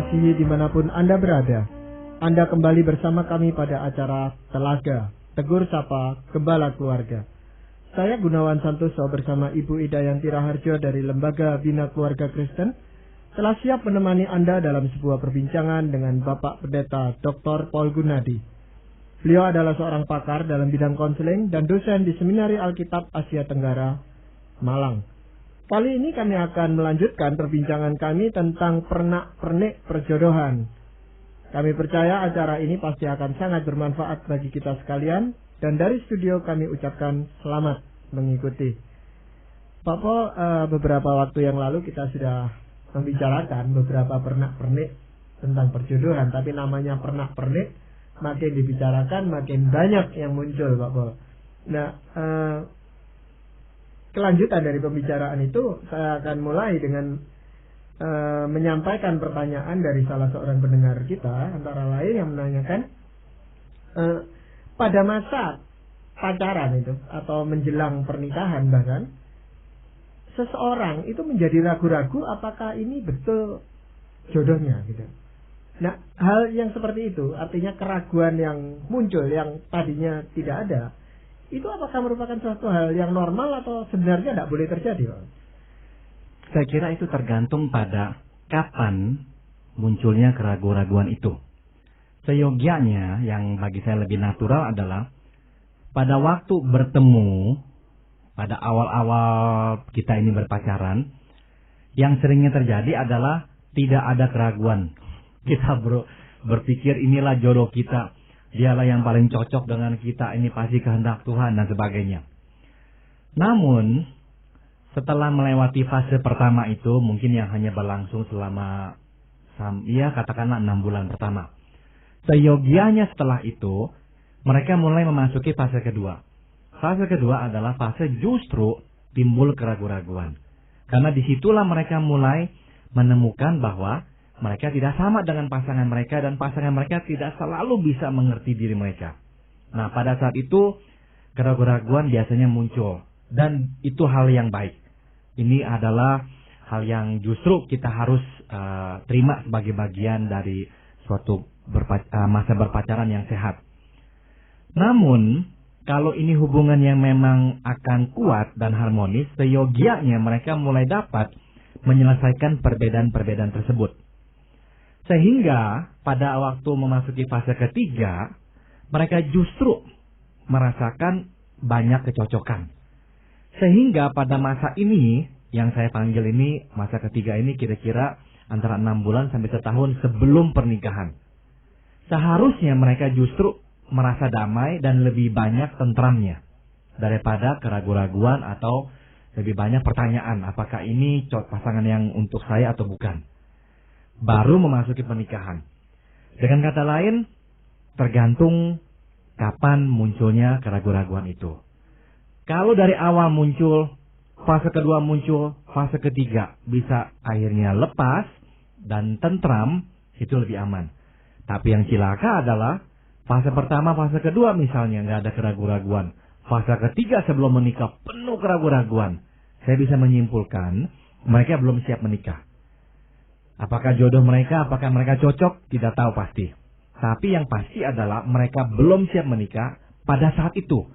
terkasihi dimanapun Anda berada. Anda kembali bersama kami pada acara Telaga, Tegur Sapa Gembala Keluarga. Saya Gunawan Santoso bersama Ibu Ida Yanti Raharjo dari Lembaga Bina Keluarga Kristen telah siap menemani Anda dalam sebuah perbincangan dengan Bapak Pendeta Dr. Paul Gunadi. Beliau adalah seorang pakar dalam bidang konseling dan dosen di Seminari Alkitab Asia Tenggara, Malang. Kali ini kami akan melanjutkan perbincangan kami tentang pernak-pernik perjodohan. Kami percaya acara ini pasti akan sangat bermanfaat bagi kita sekalian, dan dari studio kami ucapkan selamat mengikuti. Pak Paul, beberapa waktu yang lalu kita sudah membicarakan beberapa pernak-pernik tentang perjodohan, tapi namanya pernak-pernik makin dibicarakan makin banyak yang muncul, Pak Paul. Nah, kelanjutan dari pembicaraan itu saya akan mulai dengan menyampaikan pertanyaan dari salah seorang pendengar kita, antara lain yang menanyakan pada masa pacaran itu atau menjelang pernikahan bahkan seseorang itu menjadi ragu-ragu apakah ini betul jodohnya gitu. Nah, hal yang seperti itu artinya keraguan yang muncul yang tadinya tidak ada, itu apakah merupakan suatu hal yang normal atau sebenarnya tidak boleh terjadi, Pak? Saya kira itu tergantung pada kapan munculnya keraguan-raguan itu. Seyogianya yang bagi saya lebih natural adalah pada waktu bertemu, pada awal-awal kita ini berpacaran, yang seringnya terjadi adalah tidak ada keraguan. Kita berpikir inilah jodoh kita, dialah yang paling cocok dengan kita, ini pasti kehendak Tuhan dan sebagainya. Namun, setelah melewati fase pertama itu, mungkin yang hanya berlangsung selama, katakanlah 6 bulan pertama. Seyogianya setelah itu, mereka mulai memasuki fase kedua. Fase kedua adalah fase justru timbul keraguan-raguan. Karena disitulah mereka mulai menemukan bahwa mereka tidak sama dengan pasangan mereka dan pasangan mereka tidak selalu bisa mengerti diri mereka. Nah, pada saat itu keraguan-raguan biasanya muncul dan itu hal yang baik. Ini adalah hal yang justru kita harus terima sebagai bagian dari suatu masa berpacaran yang sehat. Namun, kalau ini hubungan yang memang akan kuat dan harmonis, seyogianya mereka mulai dapat menyelesaikan perbedaan-perbedaan tersebut. Sehingga pada waktu memasuki fase ketiga, mereka justru merasakan banyak kecocokan. Sehingga pada masa ini, yang saya panggil ini, masa ketiga ini kira-kira antara 6 bulan sampai setahun sebelum pernikahan. Seharusnya mereka justru merasa damai dan lebih banyak tentramnya daripada keraguan-raguan atau lebih banyak pertanyaan, apakah ini pasangan yang untuk saya atau bukan. Baru memasuki pernikahan. Dengan kata lain, tergantung kapan munculnya keraguan-raguan itu. Kalau dari awal muncul, fase kedua muncul, fase ketiga bisa akhirnya lepas dan tentram, itu lebih aman. Tapi yang cilaka adalah fase pertama, fase kedua misalnya nggak ada keraguan-raguan. Fase ketiga sebelum menikah penuh keraguan-raguan. Saya bisa menyimpulkan mereka belum siap menikah. Apakah jodoh mereka, apakah mereka cocok? Tidak tahu pasti. Tapi yang pasti adalah mereka belum siap menikah pada saat itu.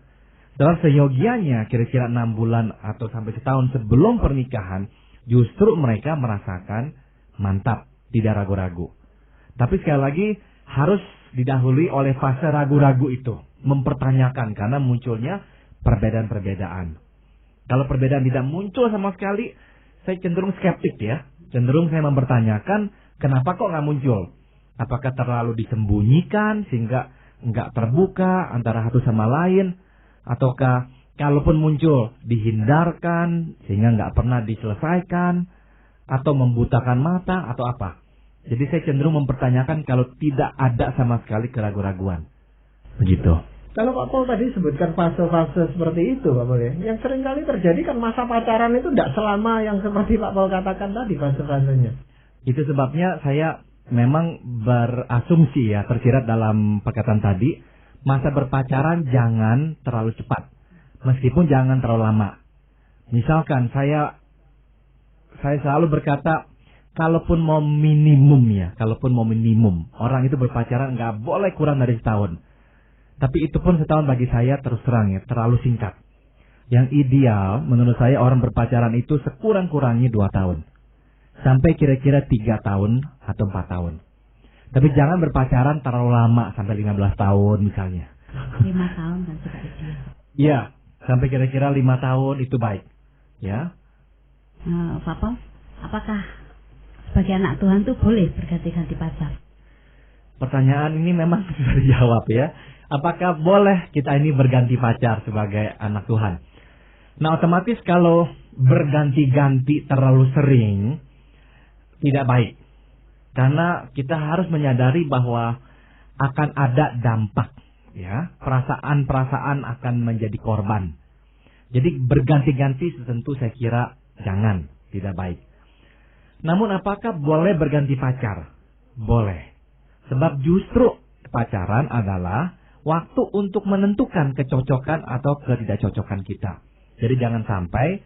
Dalam seyogianya kira-kira 6 bulan atau sampai setahun sebelum pernikahan, justru mereka merasakan mantap, tidak ragu-ragu. Tapi sekali lagi harus didahului oleh fase ragu-ragu itu. Mempertanyakan karena munculnya perbedaan-perbedaan. Kalau perbedaan tidak muncul sama sekali, saya cenderung skeptik ya. Cenderung saya mempertanyakan, kenapa kok nggak muncul? Apakah terlalu disembunyikan sehingga nggak terbuka antara satu sama lain? Ataukah kalaupun muncul dihindarkan sehingga nggak pernah diselesaikan? Atau membutakan mata atau apa? Jadi saya cenderung mempertanyakan kalau tidak ada sama sekali keraguan-raguan. Begitu. Kalau Pak Paul tadi sebutkan fase-fase seperti itu, Pak Paul ya. Yang sering kali terjadi kan masa pacaran itu tidak selama yang seperti Pak Paul katakan tadi fase-fasenya. Itu sebabnya saya memang berasumsi ya, tersirat dalam perkataan tadi, masa berpacaran jangan terlalu cepat. Meskipun jangan terlalu lama. Misalkan saya selalu berkata, kalaupun mau minimum, orang itu berpacaran nggak boleh kurang dari setahun. Tapi itu pun setahun bagi saya terus terang ya, terlalu singkat. Yang ideal menurut saya orang berpacaran itu sekurang-kurangnya 2 tahun. Sampai kira-kira 3 tahun atau 4 tahun. Tapi jangan berpacaran terlalu lama sampai 15 tahun misalnya. 5 tahun kan sudah ideal. Iya, sampai kira-kira 5 tahun itu baik. Ya. Papa, apakah sebagai anak Tuhan tuh boleh berganti-ganti pacar? Pertanyaan ini memang sudah dijawab ya. Apakah boleh kita ini berganti pacar sebagai anak Tuhan? Nah, otomatis kalau berganti-ganti terlalu sering tidak baik. Karena kita harus menyadari bahwa akan ada dampak, ya. Perasaan-perasaan akan menjadi korban. Jadi berganti-ganti tentu saya kira jangan, tidak baik. Namun apakah boleh berganti pacar? Boleh. Sebab justru pacaran adalah waktu untuk menentukan kecocokan atau ketidakcocokan kita. Jadi jangan sampai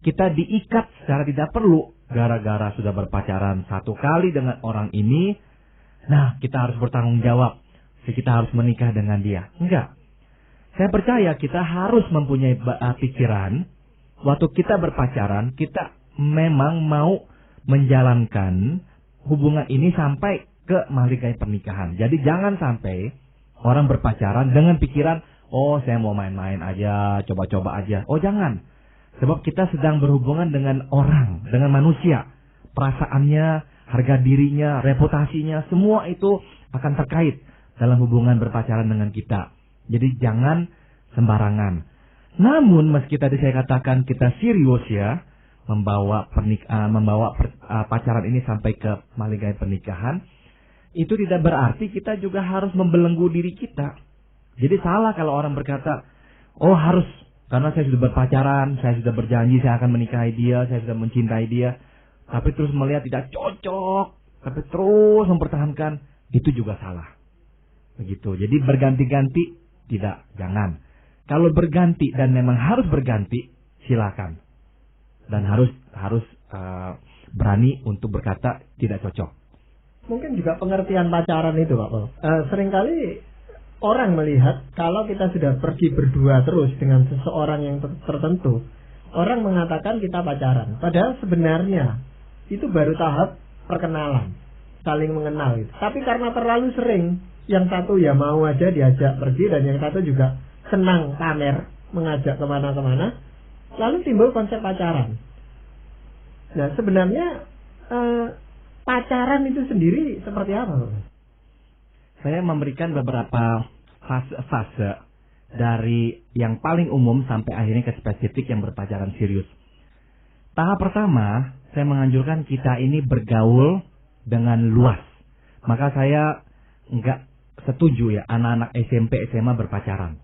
kita diikat secara tidak perlu gara-gara sudah berpacaran 1 kali dengan orang ini. Nah, kita harus bertanggung jawab. Kita harus menikah dengan dia. Enggak. Saya percaya kita harus mempunyai pikiran. Waktu kita berpacaran, kita memang mau menjalankan hubungan ini sampai ke mahligai pernikahan. Jadi jangan sampai orang berpacaran dengan pikiran, oh saya mau main-main aja, coba-coba aja. Oh jangan. Sebab kita sedang berhubungan dengan orang, dengan manusia. Perasaannya, harga dirinya, reputasinya, semua itu akan terkait dalam hubungan berpacaran dengan kita. Jadi jangan sembarangan. Namun meski tadi saya katakan kita serius ya, membawa pacaran ini sampai ke mahligai pernikahan, itu tidak berarti kita juga harus membelenggu diri kita. Jadi salah kalau orang berkata, oh harus, karena saya sudah berpacaran, saya sudah berjanji saya akan menikahi dia, saya sudah mencintai dia, tapi terus melihat tidak cocok, tapi terus mempertahankan, itu juga salah. Begitu. Jadi berganti-ganti tidak, jangan. Kalau berganti dan memang harus berganti, silakan. Dan harus berani untuk berkata tidak cocok. Mungkin juga pengertian pacaran itu Pak Paul. Seringkali orang melihat kalau kita sudah pergi berdua terus dengan seseorang yang tertentu, orang mengatakan kita pacaran. Padahal sebenarnya itu baru tahap perkenalan, saling mengenal gitu. Tapi karena terlalu sering, yang satu ya mau aja diajak pergi dan yang satu juga senang pamer, mengajak kemana-kemana, lalu timbul konsep pacaran. Nah sebenarnya pacaran itu sendiri seperti apa? Saya memberikan beberapa fase dari yang paling umum sampai akhirnya ke spesifik yang berpacaran serius. Tahap pertama, saya menganjurkan kita ini bergaul dengan luas. Maka saya enggak setuju ya anak-anak SMP, SMA berpacaran.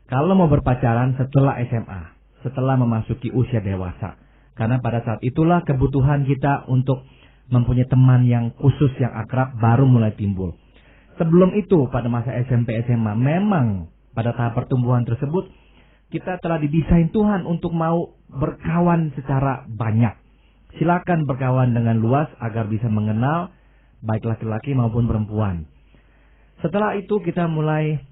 Kalau mau berpacaran setelah SMA, setelah memasuki usia dewasa. Karena pada saat itulah kebutuhan kita untuk mempunyai teman yang khusus, yang akrab baru mulai timbul. Sebelum itu pada masa SMP, SMA memang pada tahap pertumbuhan tersebut kita telah didesain Tuhan untuk mau berkawan secara banyak. Silakan berkawan dengan luas agar bisa mengenal baik laki-laki maupun perempuan. Setelah itu kita mulai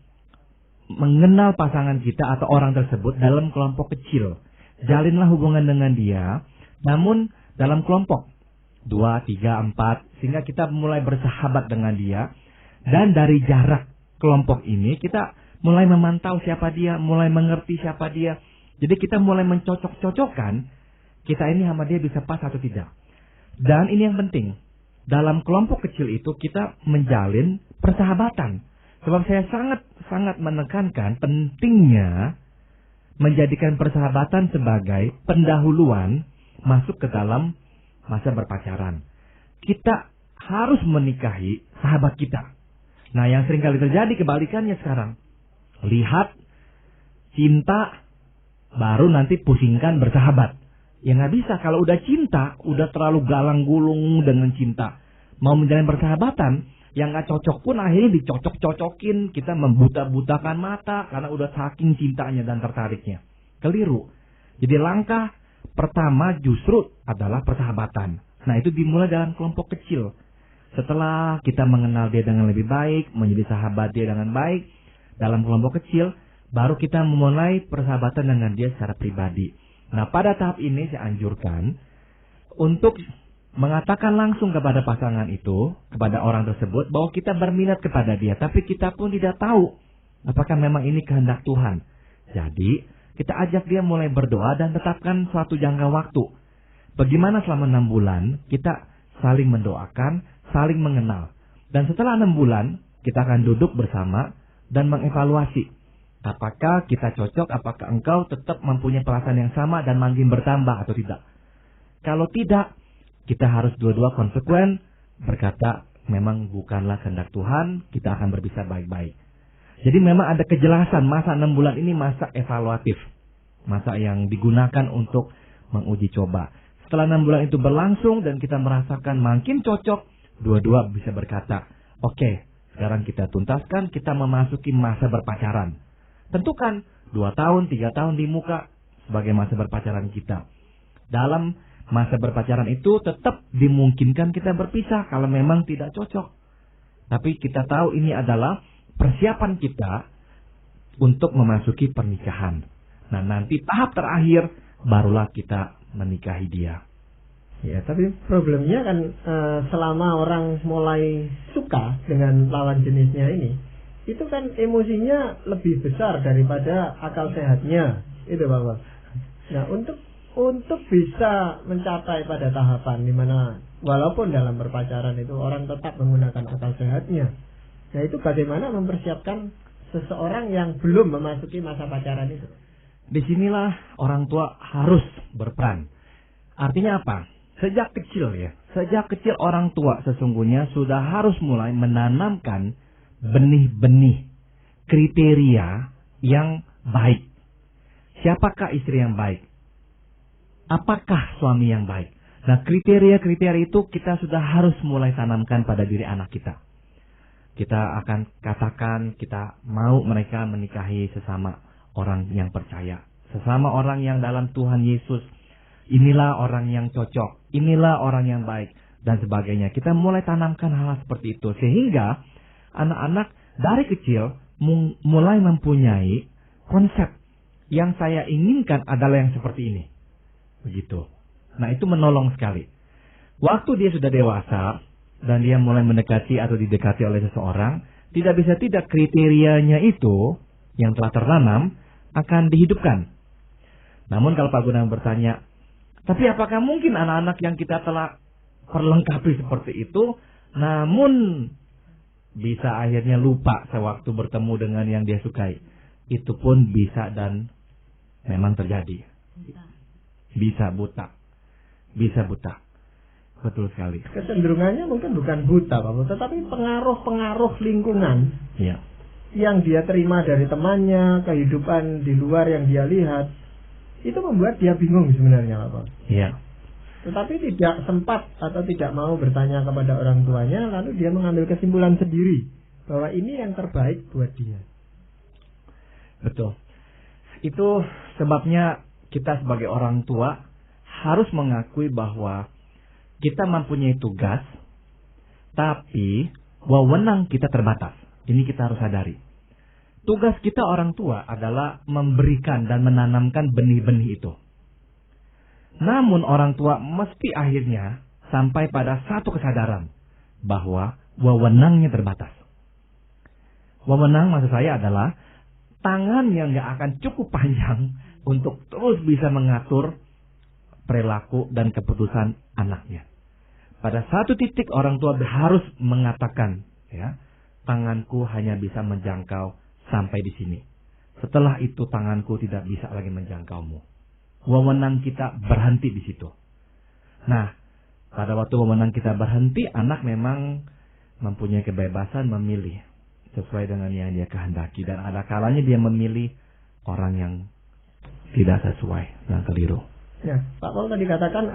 mengenal pasangan kita atau orang tersebut dalam kelompok kecil. Jalinlah hubungan dengan dia, namun dalam kelompok 2, 3, 4, sehingga kita mulai bersahabat dengan dia. Dan dari jarak kelompok ini kita mulai memantau siapa dia, mulai mengerti siapa dia. Jadi kita mulai mencocok-cocokkan kita ini sama dia bisa pas atau tidak. Dan ini yang penting, dalam kelompok kecil itu kita menjalin persahabatan. Sebab saya sangat menekankan pentingnya menjadikan persahabatan sebagai pendahuluan masuk ke dalam masa berpacaran. Kita harus menikahi sahabat kita. Nah, yang sering kali terjadi kebalikannya sekarang. Lihat, cinta, baru nanti pusingkan bersahabat. Ya nggak bisa, kalau udah cinta, udah terlalu galang gulung dengan cinta. Mau menjalin persahabatan, yang nggak cocok pun akhirnya dicocok-cocokin. Kita membuta-butakan mata karena udah saking cintanya dan tertariknya. Keliru. Jadi langkah pertama justru adalah persahabatan. Nah, itu dimulai dalam kelompok kecil. Setelah kita mengenal dia dengan lebih baik, menjadi sahabat dia dengan baik, dalam kelompok kecil, baru kita memulai persahabatan dengan dia secara pribadi. Nah, pada tahap ini saya anjurkan untuk mengatakan langsung kepada pasangan itu, kepada orang tersebut, bahwa kita berminat kepada dia, tapi kita pun tidak tahu apakah memang ini kehendak Tuhan. Jadi, kita ajak dia mulai berdoa dan tetapkan suatu jangka waktu. Bagaimana selama 6 bulan, kita saling mendoakan, saling mengenal. Dan setelah 6 bulan, kita akan duduk bersama dan mengevaluasi. Apakah kita cocok, apakah engkau tetap mempunyai perasaan yang sama dan makin bertambah atau tidak. Kalau tidak, kita harus dua-dua konsekuen, berkata, memang bukanlah kehendak Tuhan, kita akan berpisah baik-baik. Jadi memang ada kejelasan, masa 6 bulan ini masa evaluatif. Masa yang digunakan untuk menguji coba. Setelah 6 bulan itu berlangsung dan kita merasakan makin cocok, dua-dua bisa berkata, oke, sekarang kita tuntaskan, kita memasuki masa berpacaran. Tentukan 2 tahun, 3 tahun di muka sebagai masa berpacaran kita. Dalam masa berpacaran itu tetap dimungkinkan kita berpisah kalau memang tidak cocok. Tapi kita tahu ini adalah persiapan kita untuk memasuki pernikahan. Nah, nanti tahap terakhir barulah kita menikahi dia. Ya, tapi problemnya kan selama orang mulai suka dengan lawan jenisnya ini, itu kan emosinya lebih besar daripada akal sehatnya, itu Bapak. Nah, untuk bisa mencapai pada tahapan di mana walaupun dalam berpacaran itu orang tetap menggunakan akal sehatnya. Nah, itu bagaimana mempersiapkan seseorang yang belum memasuki masa pacaran itu? Disinilah orang tua harus berperan. Artinya apa? Sejak kecil orang tua sesungguhnya sudah harus mulai menanamkan benih-benih kriteria yang baik. Siapakah istri yang baik? Apakah suami yang baik? Nah, kriteria-kriteria itu kita sudah harus mulai tanamkan pada diri anak kita. Kita akan katakan kita mau mereka menikahi sesama orang yang percaya. Sesama orang yang dalam Tuhan Yesus. Inilah orang yang cocok. Inilah orang yang baik. Dan sebagainya. Kita mulai tanamkan hal seperti itu. Sehingga anak-anak dari kecil mulai mempunyai konsep. Yang saya inginkan adalah yang seperti ini. Begitu. Nah, itu menolong sekali. Waktu dia sudah dewasa dan dia mulai mendekati atau didekati oleh seseorang, tidak bisa tidak kriterianya itu yang telah tertanam akan dihidupkan. Namun kalau Pak Gunawan bertanya, tapi apakah mungkin anak-anak yang kita telah perlengkapi seperti itu, namun bisa akhirnya lupa sewaktu bertemu dengan yang dia sukai? Itu pun bisa dan memang terjadi. Bisa buta. Betul sekali. Kecenderungannya mungkin bukan buta, Pak, tetapi pengaruh-pengaruh lingkungan yang dia terima dari temannya, kehidupan di luar yang dia lihat, itu membuat dia bingung sebenarnya, Pak. Iya. Tetapi tidak sempat atau tidak mau bertanya kepada orang tuanya, lalu dia mengambil kesimpulan sendiri bahwa ini yang terbaik buat dia. Betul. Itu sebabnya kita sebagai orang tua harus mengakui bahwa kita mempunyai tugas, tapi wewenang kita terbatas. Ini kita harus sadari. Tugas kita orang tua adalah memberikan dan menanamkan benih-benih itu. Namun orang tua mesti akhirnya sampai pada satu kesadaran bahwa wewenangnya terbatas. Wewenang maksud saya adalah tangan yang gak akan cukup panjang untuk terus bisa mengatur perilaku dan keputusan anaknya. Pada satu titik orang tua harus mengatakan, tanganku hanya bisa menjangkau sampai di sini. Setelah itu tanganku tidak bisa lagi menjangkaumu. Wewenang kita berhenti di situ. Nah, pada waktu wewenang kita berhenti, anak memang mempunyai kebebasan memilih sesuai dengan yang dia kehendaki, dan ada kalanya dia memilih orang yang tidak sesuai, yang keliru. Ya, Pak Paul tadi katakan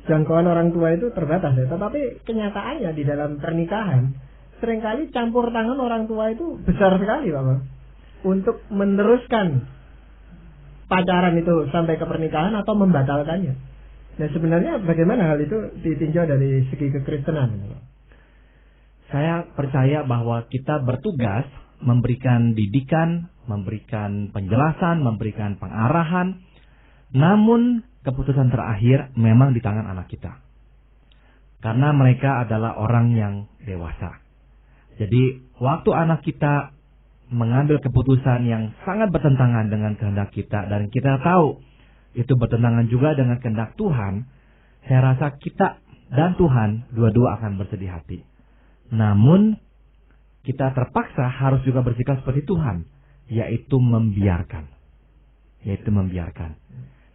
jangkauan orang tua itu terbatas ya, tetapi kenyataannya di dalam pernikahan seringkali campur tangan orang tua itu besar sekali, Pak Paul, untuk meneruskan pacaran itu sampai ke pernikahan atau membatalkannya. Nah sebenarnya bagaimana hal itu ditinjau dari segi kekristenan? Saya percaya bahwa kita bertugas memberikan didikan, memberikan penjelasan, memberikan pengarahan. Namun keputusan terakhir memang di tangan anak kita. Karena mereka adalah orang yang dewasa. Jadi waktu anak kita mengambil keputusan yang sangat bertentangan dengan kehendak kita, dan kita tahu itu bertentangan juga dengan kehendak Tuhan, saya rasa kita dan Tuhan dua-dua akan bersedih hati. Namun kita terpaksa harus juga bersikap seperti Tuhan, yaitu membiarkan.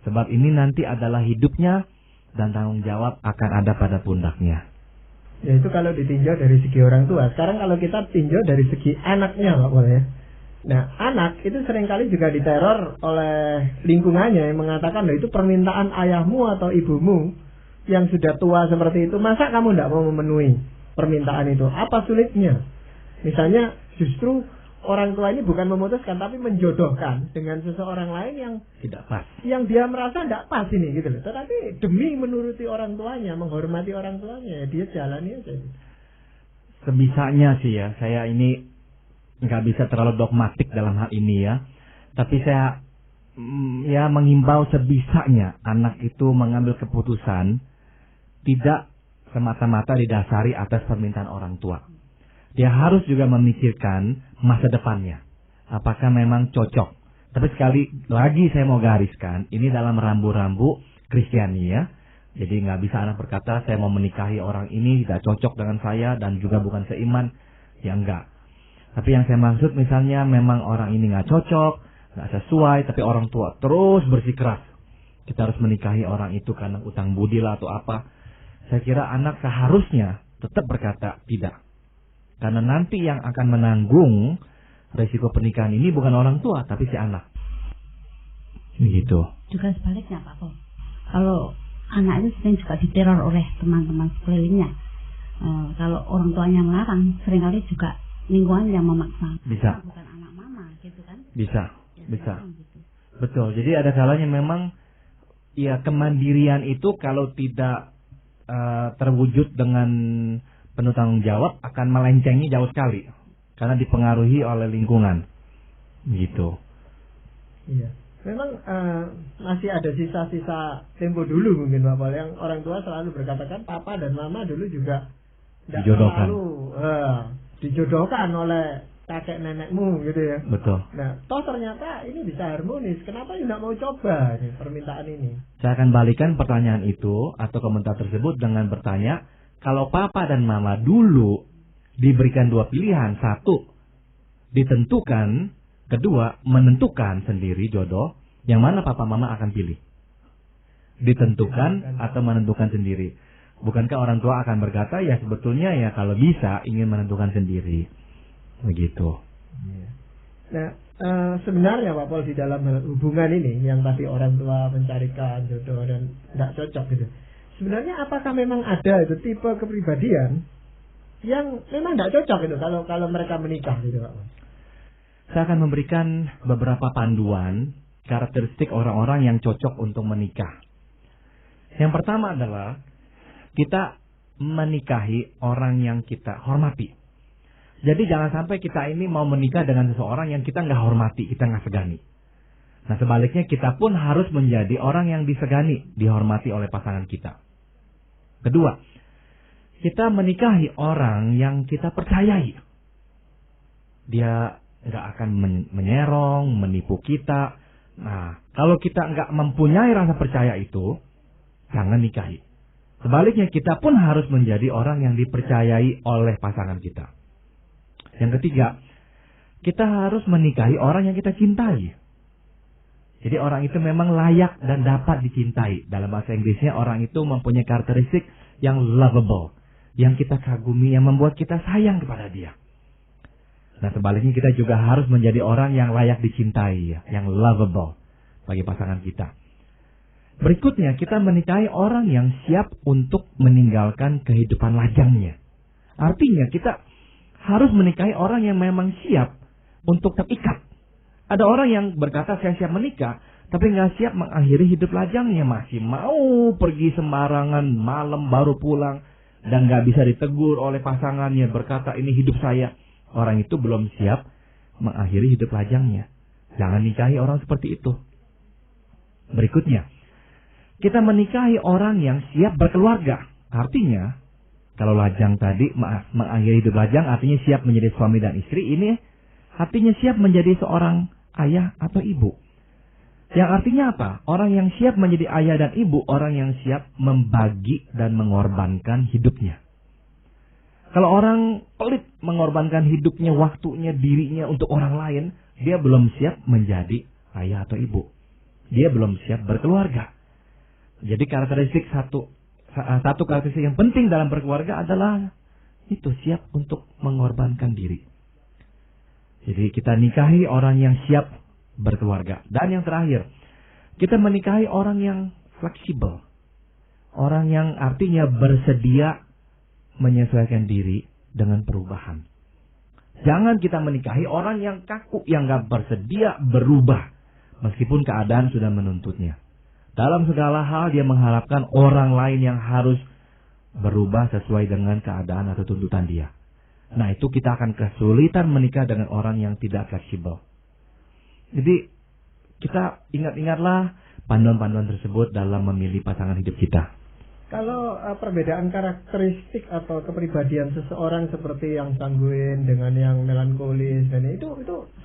Sebab ini nanti adalah hidupnya dan tanggung jawab akan ada pada pundaknya. Ya itu kalau ditinjau dari segi orang tua. Sekarang kalau kita tinjau dari segi anaknya, Pak Pol ya. Nah, anak itu seringkali juga diteror oleh lingkungannya yang mengatakan, loh itu permintaan ayahmu atau ibumu yang sudah tua seperti itu, masa kamu tidak mau memenuhi permintaan itu? Apa sulitnya? Misalnya justru orang tua ini bukan memutuskan tapi menjodohkan dengan seseorang lain yang tidak pas, yang dia merasa tidak pas ini gitu loh. Tetapi demi menuruti orang tuanya, menghormati orang tuanya, dia jalani aja. Sebisanya sih ya, saya ini nggak bisa terlalu dogmatik dalam hal ini ya. Tapi saya ya menghimbau sebisanya anak itu mengambil keputusan tidak semata-mata didasari atas permintaan orang tua. Dia harus juga memikirkan masa depannya. Apakah memang cocok? Tapi sekali lagi saya mau gariskan, ini dalam rambu-rambu Kristiani ya. Jadi nggak bisa anak berkata, saya mau menikahi orang ini, tidak cocok dengan saya dan juga bukan seiman. Ya enggak. Tapi yang saya maksud misalnya memang orang ini nggak cocok, nggak sesuai, tapi orang tua terus bersikeras. Kita harus menikahi orang itu karena utang budi lah atau apa. Saya kira anak seharusnya tetap berkata tidak. Karena nanti yang akan menanggung resiko pernikahan ini bukan orang tua, tapi si anak. Begitu. Juga sebaliknya Pak Pol. Kalau anak itu sering juga diteror oleh teman-teman sekelilingnya. Kalau orang tuanya melarang, seringkali juga lingkungan yang memaksa. Bisa. Bukan anak mama, gitu kan? Bisa. Ya, Bisa. gitu. Betul. Jadi ada kalanya memang ya kemandirian itu kalau tidak terwujud dengan penuh tanggung jawab akan melencengi jauh sekali karena dipengaruhi oleh lingkungan. Gitu. Iya. Memang masih ada sisa-sisa tempo dulu mungkin Pak Pol yang orang tua selalu berkatakan papa dan mama dulu juga dijodohkan. Dijodohkan oleh kakek nenekmu gitu ya. Betul. Nah, toh ternyata ini bisa harmonis. Kenapa tidak mau coba nih permintaan ini? Saya akan balikan pertanyaan itu atau komentar tersebut dengan bertanya, kalau papa dan mama dulu diberikan dua pilihan, satu ditentukan, kedua menentukan sendiri jodoh, yang mana papa mama akan pilih? Ditentukan atau menentukan sendiri? Bukankah orang tua akan berkata, ya sebetulnya ya kalau bisa ingin menentukan sendiri? Begitu. Nah, sebenarnya Pak Pol di dalam hubungan ini yang tadi orang tua mencarikan jodoh dan tidak cocok gitu. Sebenarnya apakah memang ada itu tipe kepribadian yang memang tidak cocok gitu kalau mereka menikah gitu Pak Pol? Saya akan memberikan beberapa panduan karakteristik orang-orang yang cocok untuk menikah. Yang pertama adalah kita menikahi orang yang kita hormati. Jadi jangan sampai kita ini mau menikah dengan seseorang yang kita nggak hormati, kita nggak segani. Nah sebaliknya kita pun harus menjadi orang yang disegani, dihormati oleh pasangan kita. Kedua, kita menikahi orang yang kita percayai. Dia nggak akan menyerong, menipu kita. Nah kalau kita nggak mempunyai rasa percaya itu, jangan nikahi. Sebaliknya kita pun harus menjadi orang yang dipercayai oleh pasangan kita. Yang ketiga, kita harus menikahi orang yang kita cintai. Jadi orang itu memang layak dan dapat dicintai. Dalam bahasa Inggrisnya orang itu mempunyai karakteristik yang lovable, yang kita kagumi, yang membuat kita sayang kepada dia. Nah sebaliknya kita juga harus menjadi orang yang layak dicintai, yang lovable bagi pasangan kita. Berikutnya kita menikahi orang yang siap untuk meninggalkan kehidupan lajangnya. Artinya kita harus menikahi orang yang memang siap untuk terikat. Ada orang yang berkata saya siap menikah, tapi nggak siap mengakhiri hidup lajangnya, masih mau pergi sembarangan, malam baru pulang, dan nggak bisa ditegur oleh pasangannya, berkata ini hidup saya. Orang itu belum siap mengakhiri hidup lajangnya. Jangan nikahi orang seperti itu. Berikutnya, kita menikahi orang yang siap berkeluarga. Artinya, kalau lajang tadi mengakhiri hidup lajang artinya siap menjadi suami dan istri, ini artinya siap menjadi seorang ayah atau ibu. Yang artinya apa? Orang yang siap menjadi ayah dan ibu, orang yang siap membagi dan mengorbankan hidupnya. Kalau orang pelit mengorbankan hidupnya, waktunya, dirinya untuk orang lain, dia belum siap menjadi ayah atau ibu. Dia belum siap berkeluarga. Jadi satu karakteristik yang penting dalam berkeluarga adalah itu, siap untuk mengorbankan diri. Jadi kita nikahi orang yang siap berkeluarga. Dan yang terakhir, kita menikahi orang yang fleksibel. Orang yang artinya bersedia menyesuaikan diri dengan perubahan. Jangan kita menikahi orang yang kaku, yang gak bersedia berubah, meskipun keadaan sudah menuntutnya. Dalam segala hal dia mengharapkan orang lain yang harus berubah sesuai dengan keadaan atau tuntutan dia. Nah, itu kita akan kesulitan menikah dengan orang yang tidak fleksibel. Jadi kita ingat-ingatlah panduan-panduan tersebut dalam memilih pasangan hidup kita. Kalau perbedaan karakteristik atau kepribadian seseorang seperti yang sanguin dengan yang melankolis, dan itu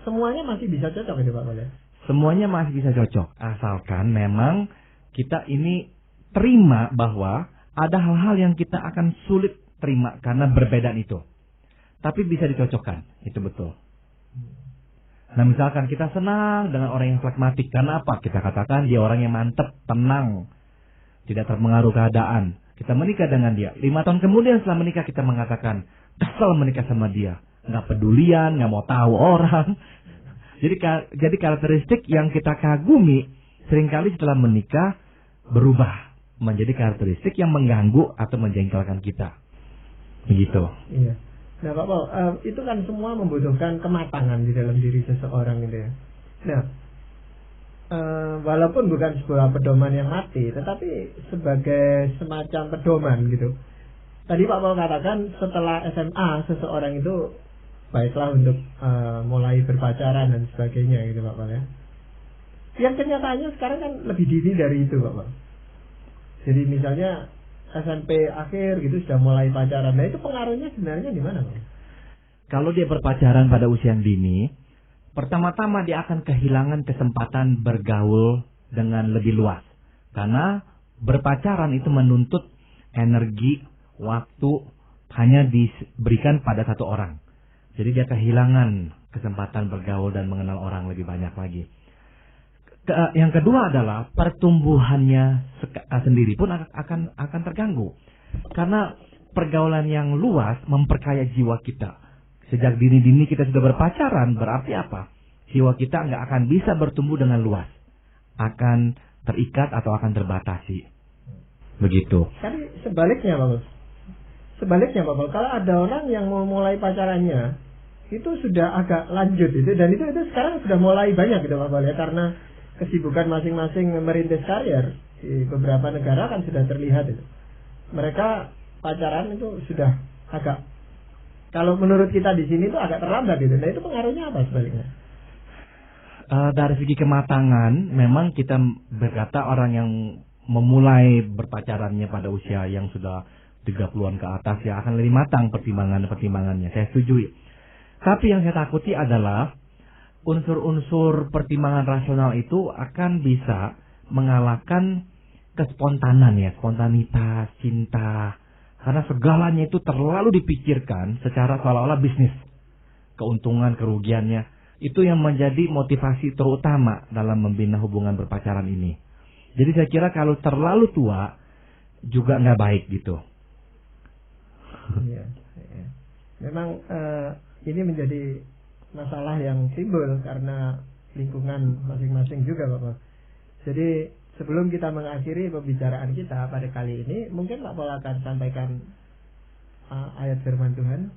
semuanya masih bisa cocok itu Pak Boleh? Semuanya masih bisa cocok, asalkan memang kita ini terima bahwa ada hal-hal yang kita akan sulit terima karena perbedaan itu. Tapi bisa dicocokkan, itu betul. Nah, misalkan kita senang dengan orang yang pragmatik, karena apa? Kita katakan dia orang yang mantep, tenang, tidak terpengaruh keadaan. Kita menikah dengan dia. 5 tahun kemudian setelah menikah kita mengatakan, kesel menikah sama dia. Nggak pedulian, nggak mau tahu orang. Jadi karakteristik yang kita kagumi, seringkali setelah menikah berubah menjadi karakteristik yang mengganggu atau menjengkelkan kita. Begitu. Iya. Nah Pak Paul, itu kan semua membutuhkan kematangan di dalam diri seseorang gitu ya. Nah, walaupun bukan sebuah pedoman yang mati, tetapi sebagai semacam pedoman gitu. Tadi Pak Paul katakan setelah SMA seseorang itu baiklah untuk mulai berpacaran dan sebagainya gitu Pak Paul ya. Yang kenyataannya sekarang kan lebih dini dari itu Pak Paul. Jadi misalnya SMP akhir gitu sudah mulai pacaran. Nah itu pengaruhnya sebenarnya di mana Pak? Kalau dia berpacaran pada usia yang dini, pertama-tama dia akan kehilangan kesempatan bergaul dengan lebih luas. Karena berpacaran itu menuntut energi, waktu hanya diberikan pada satu orang. Jadi dia kehilangan kesempatan bergaul dan mengenal orang lebih banyak lagi. Yang kedua adalah pertumbuhannya sendiri pun akan terganggu. Karena pergaulan yang luas memperkaya jiwa kita. Sejak dini-dini kita sudah berpacaran, berarti apa? Jiwa kita nggak akan bisa bertumbuh dengan luas. Akan terikat atau akan terbatasi. Begitu. Tapi sebaliknya Pak Bos. Sebaliknya Pak Bos, kalau ada orang yang mau mulai pacarannya, itu sudah agak lanjut itu. Dan itu sekarang sudah mulai banyak gitu Pak Bos ya. Karena kesibukan masing-masing merintis karir di beberapa negara kan sudah terlihat itu. Mereka pacaran itu sudah agak, kalau menurut kita di sini itu agak terlambat gitu. Nah itu pengaruhnya apa sebaliknya? Dari segi kematangan, memang kita berkata orang yang memulai berpacarannya pada usia yang sudah 30-an ke atas ya akan lebih matang pertimbangannya. Saya setuju. Tapi yang saya takuti adalah unsur-unsur pertimbangan rasional itu akan bisa mengalahkan kespontanan ya, spontanitas, cinta. Karena segalanya itu terlalu dipikirkan secara seolah-olah bisnis. Keuntungan, kerugiannya. Itu yang menjadi motivasi terutama dalam membina hubungan berpacaran ini. Jadi saya kira kalau terlalu tua juga nggak baik gitu. Iya. Memang ini menjadi masalah yang timbul karena lingkungan masing-masing juga Bapak. Jadi sebelum kita mengakhiri pembicaraan kita pada kali ini, mungkin Pak Paul akan sampaikan ayat firman Tuhan.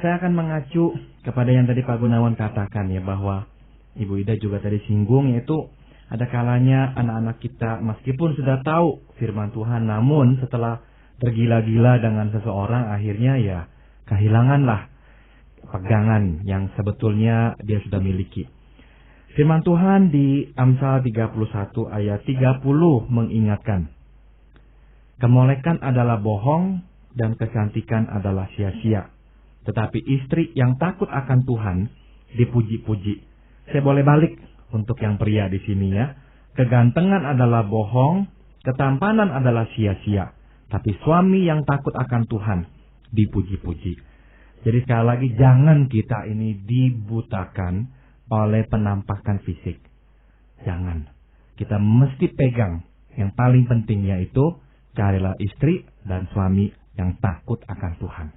Saya akan mengacu kepada yang tadi Pak Gunawan katakan ya, bahwa Ibu Ida juga tadi singgung, yaitu Ada kalanya anak-anak kita meskipun sudah tahu firman Tuhan, namun setelah tergila-gila dengan seseorang, akhirnya ya kehilanganlah pegangan yang sebetulnya dia sudah miliki. Firman Tuhan di Amsal 31 ayat 30 mengingatkan, kemolekan adalah bohong dan kecantikan adalah sia-sia. Tetapi istri yang takut akan Tuhan dipuji-puji. Saya boleh balik untuk yang pria di sini ya. Kegantengan adalah bohong, ketampanan adalah sia-sia. Tapi suami yang takut akan Tuhan dipuji-puji. Jadi sekali lagi jangan kita ini dibutakan oleh penampakan fisik. Jangan. Kita mesti pegang yang paling penting, yaitu carilah istri dan suami yang takut akan Tuhan.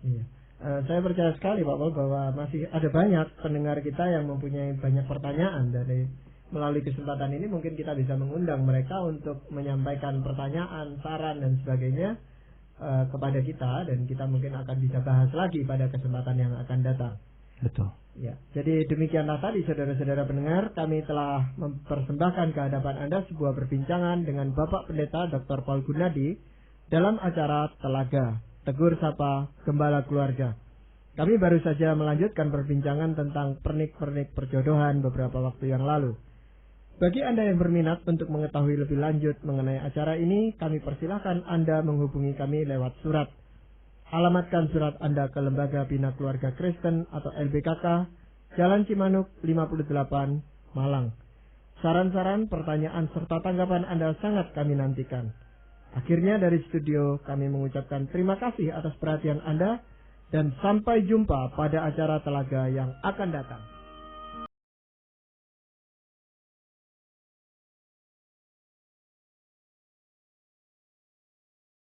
Iya. Saya percaya sekali Pak Paul bahwa masih ada banyak pendengar kita yang mempunyai banyak pertanyaan. Dari melalui kesempatan ini mungkin kita bisa mengundang mereka untuk menyampaikan pertanyaan, saran dan sebagainya kepada kita, dan kita mungkin akan bisa bahas lagi pada kesempatan yang akan datang. Betul. Ya, jadi demikianlah tadi saudara-saudara pendengar, kami telah mempersembahkan ke hadapan Anda sebuah perbincangan dengan Bapak Pendeta Dr. Paul Gunadi dalam acara Telaga, Tegur Sapa Gembala Keluarga. Kami baru saja melanjutkan perbincangan tentang pernik-pernik perjodohan beberapa waktu yang lalu. Bagi Anda yang berminat untuk mengetahui lebih lanjut mengenai acara ini, kami persilahkan Anda menghubungi kami lewat surat. Alamatkan surat Anda ke Lembaga Bina Keluarga Kristen atau LBKK, Jalan Cimanuk 58, Malang. Saran-saran, pertanyaan, serta tanggapan Anda sangat kami nantikan. Akhirnya dari studio kami mengucapkan terima kasih atas perhatian Anda dan sampai jumpa pada acara Telaga yang akan datang.